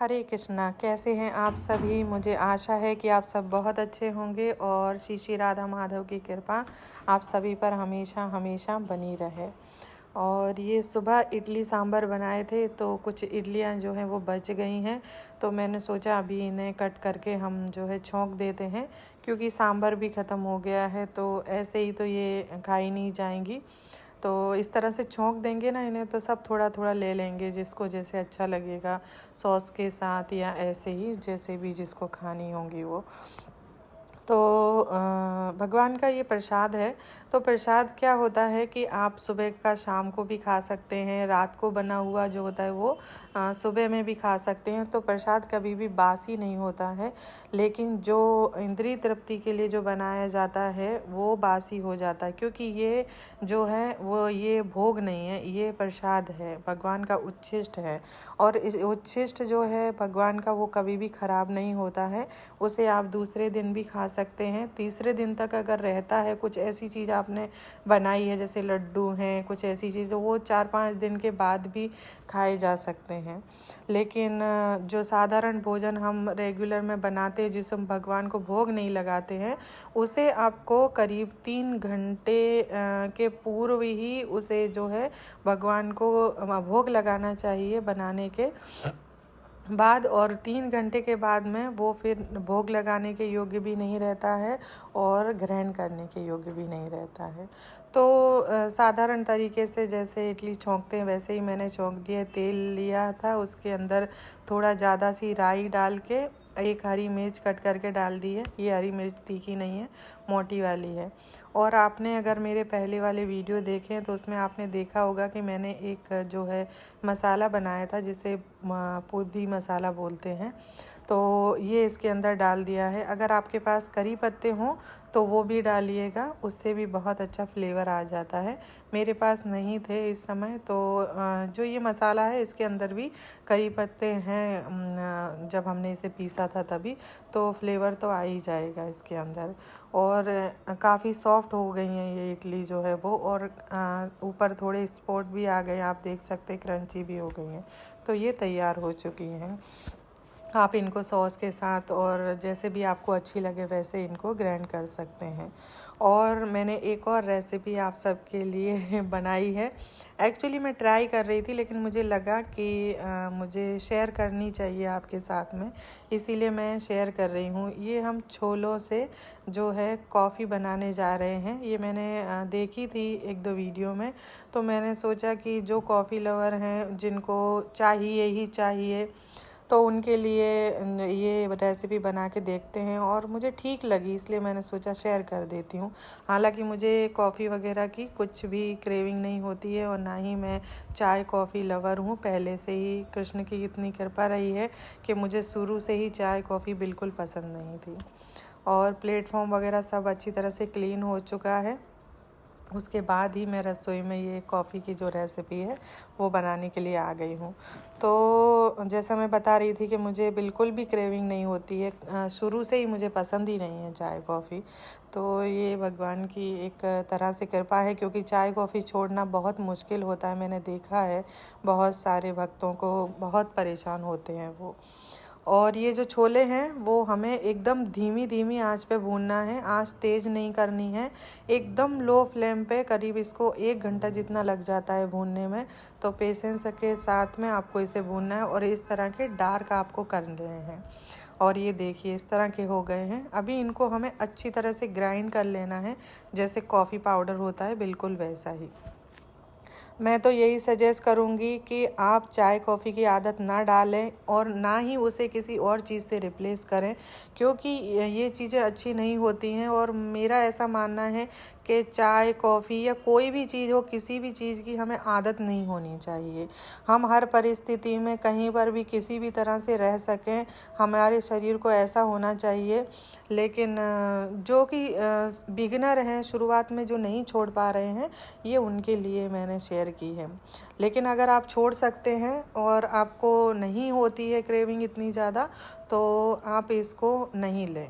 हरे कृष्णा। कैसे हैं आप सभी? मुझे आशा है कि आप सब बहुत अच्छे होंगे और श्री श्री राधा माधव की कृपा आप सभी पर हमेशा हमेशा बनी रहे। और ये सुबह इडली सांभर बनाए थे तो कुछ इडलियां जो हैं वो बच गई हैं, तो मैंने सोचा अभी इन्हें कट करके हम जो है छौंक देते हैं, क्योंकि सांभर भी ख़त्म हो गया है तो ऐसे ही तो ये खाई नहीं जाएंगी। तो इस तरह से छौंक देंगे ना इन्हें तो सब थोड़ा थोड़ा ले लेंगे, जिसको जैसे अच्छा लगेगा, सॉस के साथ या ऐसे ही जैसे भी जिसको खानी होंगी वो। तो भगवान का ये प्रसाद है। तो प्रसाद क्या होता है कि आप सुबह का शाम को भी खा सकते हैं, रात को बना हुआ जो होता है वो सुबह में भी खा सकते हैं। तो प्रसाद कभी भी बासी नहीं होता है, लेकिन जो इंद्रिय तृप्ति के लिए जो बनाया जाता है वो बासी हो जाता है, क्योंकि ये जो है वो ये भोग नहीं है, ये प्रसाद है, भगवान का उच्छिष्ट है। और इस उच्छिष्ट जो है भगवान का वो कभी भी ख़राब नहीं होता है, उसे आप दूसरे दिन भी खा सकते हैं। तीसरे दिन तक अगर रहता है, कुछ ऐसी चीज़ आपने बनाई है जैसे लड्डू हैं, कुछ ऐसी चीज़, तो वो 4-5 दिन के बाद भी खाए जा सकते हैं। लेकिन जो साधारण भोजन हम रेगुलर में बनाते हैं, जिसमें भगवान को भोग नहीं लगाते हैं, उसे आपको करीब 3 घंटे के पूर्व ही उसे जो है भगवान को भोग लगाना चाहिए बनाने के बाद। और 3 घंटे के बाद में वो फिर भोग लगाने के योग्य भी नहीं रहता है और ग्रहण करने के योग्य भी नहीं रहता है। तो साधारण तरीके से जैसे इडली छौंकते हैं वैसे ही मैंने छौंक दिया। तेल लिया था, उसके अंदर थोड़ा ज़्यादा सी राई डाल के एक हरी मिर्च कट करके डाल दी है। ये हरी मिर्च तीखी नहीं है, मोटी वाली है। और आपने अगर मेरे पहले वाले वीडियो देखें तो उसमें आपने देखा होगा कि मैंने एक जो है मसाला बनाया था जिसे पुदी मसाला बोलते हैं, तो ये इसके अंदर डाल दिया है। अगर आपके पास करी पत्ते हों तो वो भी डालिएगा, उससे भी बहुत अच्छा फ्लेवर आ जाता है। मेरे पास नहीं थे इस समय, तो जो ये मसाला है इसके अंदर भी करी पत्ते हैं, जब हमने इसे पीसा था तभी, तो फ्लेवर तो आ ही जाएगा इसके अंदर। और काफ़ी सॉफ्ट हो गई हैं ये इडली जो है वो, और ऊपर थोड़े स्पॉट भी आ गए, आप देख सकते हैं, क्रंची भी हो गई हैं। तो ये तैयार हो चुकी हैं। आप इनको सॉस के साथ और जैसे भी आपको अच्छी लगे वैसे इनको ग्राइंड कर सकते हैं। और मैंने एक और रेसिपी आप सबके लिए बनाई है। एक्चुअली मैं ट्राई कर रही थी, लेकिन मुझे लगा कि मुझे शेयर करनी चाहिए आपके साथ में, इसीलिए मैं शेयर कर रही हूँ। ये हम छोलों से जो है कॉफ़ी बनाने जा रहे हैं। ये मैंने देखी थी 1-2 वीडियो में, तो मैंने सोचा कि जो कॉफ़ी लवर हैं, जिनको चाहिए ही चाहिए, तो उनके लिए ये रेसिपी बना के देखते हैं, और मुझे ठीक लगी इसलिए मैंने सोचा शेयर कर देती हूँ। हालांकि मुझे कॉफ़ी वगैरह की कुछ भी क्रेविंग नहीं होती है, और ना ही मैं चाय कॉफ़ी लवर हूँ। पहले से ही कृष्ण की इतनी कृपा रही है कि मुझे शुरू से ही चाय कॉफ़ी बिल्कुल पसंद नहीं थी। और प्लेटफॉर्म वगैरह सब अच्छी तरह से क्लीन हो चुका है। उसके बाद ही मैं रसोई में ये कॉफ़ी की जो रेसिपी है वो बनाने के लिए आ गई हूँ। तो जैसा मैं बता रही थी कि मुझे बिल्कुल भी क्रेविंग नहीं होती है, शुरू से ही मुझे पसंद ही नहीं है चाय कॉफ़ी। तो ये भगवान की एक तरह से कृपा है, क्योंकि चाय कॉफ़ी छोड़ना बहुत मुश्किल होता है। मैंने देखा है बहुत सारे भक्तों को बहुत परेशान होते हैं वो। और ये जो छोले हैं वो हमें एकदम धीमी धीमी आंच पे भूनना है, आंच तेज़ नहीं करनी है, एकदम लो फ्लेम पे। करीब इसको 1 घंटा जितना लग जाता है भूनने में, तो पेशेंस के साथ में आपको इसे भूनना है। और इस तरह के डार्क आपको कर देने हैं। और ये देखिए इस तरह के हो गए हैं। अभी इनको हमें अच्छी तरह से ग्राइंड कर लेना है, जैसे कॉफ़ी पाउडर होता है बिल्कुल वैसा ही। मैं तो यही सजेस्ट करूँगी कि आप चाय कॉफ़ी की आदत ना डालें, और ना ही उसे किसी और चीज़ से रिप्लेस करें, क्योंकि ये चीज़ें अच्छी नहीं होती हैं। और मेरा ऐसा मानना है कि चाय कॉफ़ी या कोई भी चीज़ हो, किसी भी चीज़ की हमें आदत नहीं होनी चाहिए। हम हर परिस्थिति में कहीं पर भी किसी भी तरह से रह सकें, हमारे शरीर को ऐसा होना चाहिए। लेकिन जो कि बिगिनर हैं, शुरुआत में जो नहीं छोड़ पा रहे हैं, ये उनके लिए मैंने शेयर की है। लेकिन अगर आप छोड़ सकते हैं और आपको नहीं होती है क्रेविंग इतनी ज़्यादा, तो आप इसको नहीं लें।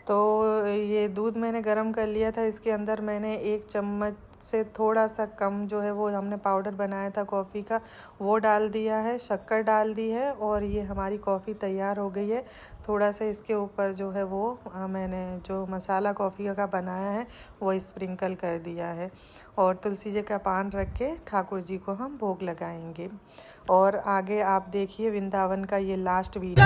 तो ये दूध मैंने गरम कर लिया था, इसके अंदर मैंने 1 चम्मच से थोड़ा सा कम जो है वो हमने पाउडर बनाया था कॉफ़ी का वो डाल दिया है, शक्कर डाल दी है और ये हमारी कॉफ़ी तैयार हो गई है। थोड़ा सा इसके ऊपर जो है वो मैंने जो मसाला कॉफ़ी का बनाया है वो स्प्रिंकल कर दिया है। और तुलसी जी का पान रख के ठाकुर जी को हम भोग लगाएंगे। और आगे आप देखिए वृंदावन का ये लास्ट वीडियो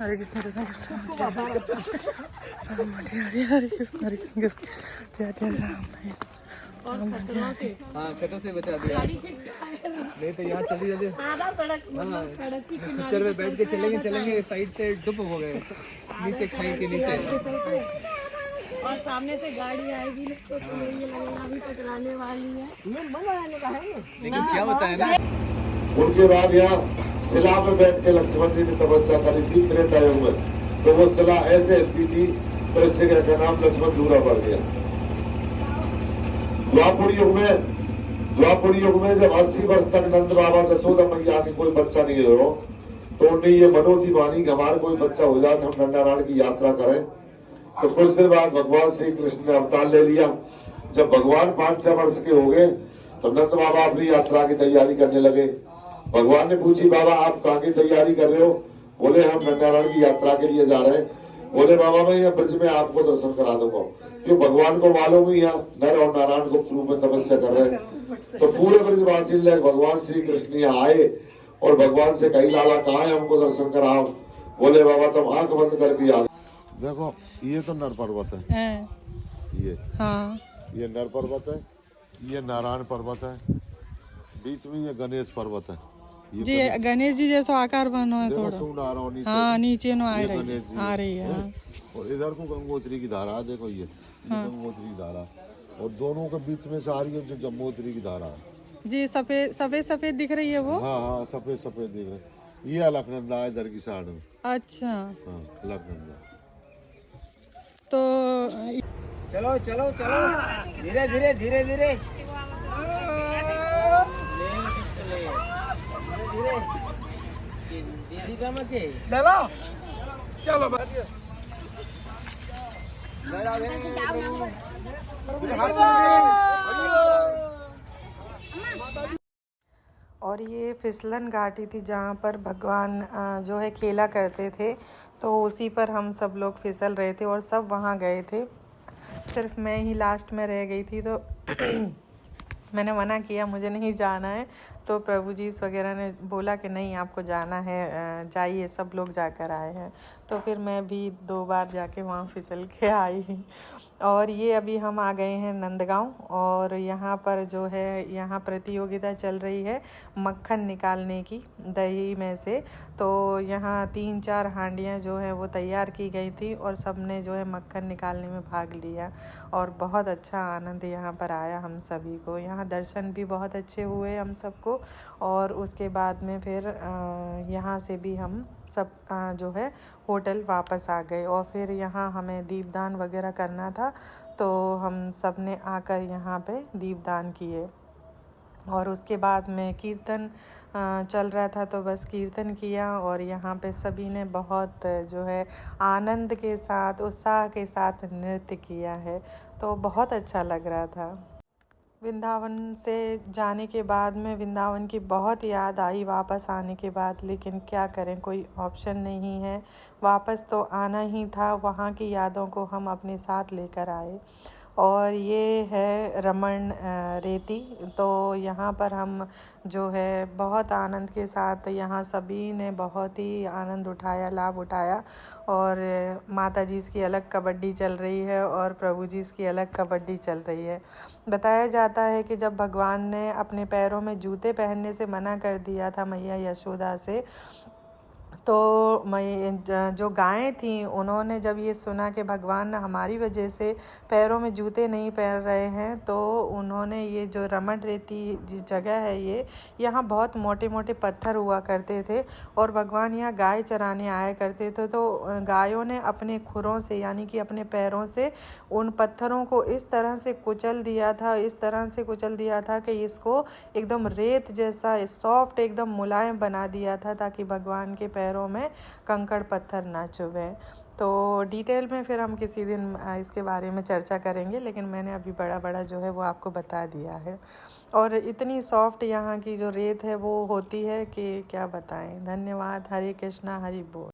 हरे कृष्ण कृष्ण हरे कृष्ण जय जय राम। हाँ खतरों से बचा दिया, नहीं तो यहाँ चली जाते पिक्चर में बैठ के चलेंगे साइड से डुब हो गए नीचे खाई के नीचे और सामने से गाड़ी आएगी तो ये लगेगा अभी टकराने वाली है। लेकिन क्या होता है ना, उनके बाद यहाँ शिला में बैठ के लक्ष्मण जी ने तपस्या करी थी त्रेता युग में, तो वो शिला ऐसे हिलती थी तो इस जगह का नाम लक्ष्मण झूला पड़ गया। द्वापुर युग में जब 80 वर्ष तक नंद बाबा जसोदा मैया के कोई बच्चा नहीं हो तो उन्हें ये मनोती वाणी कि हमारे कोई बच्चा हो जाए हम नंदारायण की यात्रा करें। तो कुछ दिन बाद भगवान श्री कृष्ण ने अवतार ले लिया। जब भगवान 5-6 वर्ष के हो गए तो नंद बाबा अपनी यात्रा की तैयारी करने लगे। भगवान ने पूछी बाबा आप कहाँ की तैयारी कर रहे हो? बोले हम नंदारायण की यात्रा के लिए जा रहे हैं। बोले बाबा मैं यहाँ ब्रज में आपको दर्शन करा दूंगा, क्यों भगवान को मालूम ही यहाँ नर और नारायण गुप्त रूप में तपस्या कर रहे हैं। तो पूरे ब्रजवासी भगवान श्री कृष्ण यहाँ आए और भगवान से कही लाला कहाँ है हमको दर्शन कराओ। बोले बाबा तुम आंख बंद करके आ देखो ये तो नर पर्वत है, ये हाँ ये नर पर्वत है, ये नारायण पर्वत है, बीच में ये गणेश पर्वत है। ये जी गणेश जी जैसा आकार बनो है थोड़ा नीचे, हाँ नीचे नो आ रही है। और इधर को गंगोत्री की धारा देखो ये गंगोत्री की धारा और दोनों के बीच में से आ रही है जो जम्मोत्री की धारा है। जी सफेद सफेद सफेद दिख रही है वो, हाँ हाँ सफेद सफेद दिख रहा है। ये अलकनंदा है इधर की साइड में। अच्छा हाँ अलकनंदा। तो चलो चलो चलो धीरे धीरे धीरे धीरे दीदी का मत चलो चलो और ये फिसलन घाटी थी जहाँ पर भगवान जो है खेला करते थे, तो उसी पर हम सब लोग फिसल रहे थे और सब वहाँ गए थे। सिर्फ मैं ही लास्ट में रह गई थी, तो मैंने मना किया मुझे नहीं जाना है। तो प्रभु जी वगैरह ने बोला कि नहीं आपको जाना है, जाइए, सब लोग जाकर आए हैं। तो फिर मैं भी 2 बार जाके वहाँ फिसल के आई। और ये अभी हम आ गए हैं नंदगांव और यहाँ पर जो है यहाँ प्रतियोगिता चल रही है मक्खन निकालने की दही में से। तो यहाँ 3-4 हांडियाँ जो है वो तैयार की गई थी और सब ने जो है मक्खन निकालने में भाग लिया और बहुत अच्छा आनंद यहाँ पर आया हम सभी को। यहाँ दर्शन भी बहुत अच्छे हुए हम सबको को। और उसके बाद में फिर यहाँ से भी हम सब जो है होटल वापस आ गए। और फिर यहाँ हमें दीपदान वगैरह करना था, तो हम सब ने आकर यहाँ पे दीपदान किए। और उसके बाद में कीर्तन चल रहा था, तो बस कीर्तन किया। और यहाँ पे सभी ने बहुत जो है आनंद के साथ, उत्साह के साथ नृत्य किया है, तो बहुत अच्छा लग रहा था। वृंदावन से जाने के बाद में वृंदावन की बहुत याद आई वापस आने के बाद, लेकिन क्या करें, कोई ऑप्शन नहीं है, वापस तो आना ही था। वहाँ की यादों को हम अपने साथ लेकर आए। और ये है रमन रेती, तो यहाँ पर हम जो है बहुत आनंद के साथ, यहाँ सभी ने बहुत ही आनंद उठाया, लाभ उठाया। और माता जी की अलग कबड्डी चल रही है और प्रभु जी की अलग कबड्डी चल रही है। बताया जाता है कि जब भगवान ने अपने पैरों में जूते पहनने से मना कर दिया था मैया यशोदा से, तो जो गायें थीं उन्होंने जब ये सुना कि भगवान हमारी वजह से पैरों में जूते नहीं पहन रहे हैं, तो उन्होंने ये जो रमन रेती जिस जगह है ये, यहाँ बहुत मोटे मोटे पत्थर हुआ करते थे और भगवान यहाँ गाय चराने आया करते थे। तो गायों ने अपने खुरों से यानी कि अपने पैरों से उन पत्थरों को इस तरह से कुचल दिया था कि इसको एकदम रेत जैसा सॉफ्ट, एकदम मुलायम बना दिया था, ताकि भगवान के पैरों में कंकड़ पत्थर ना चुभे। तो डिटेल में फिर हम किसी दिन इसके बारे में चर्चा करेंगे, लेकिन मैंने अभी बड़ा जो है वो आपको बता दिया है। और इतनी सॉफ्ट यहाँ की जो रेत है वो होती है कि क्या बताएं। धन्यवाद। हरे कृष्णा, हरि बोल।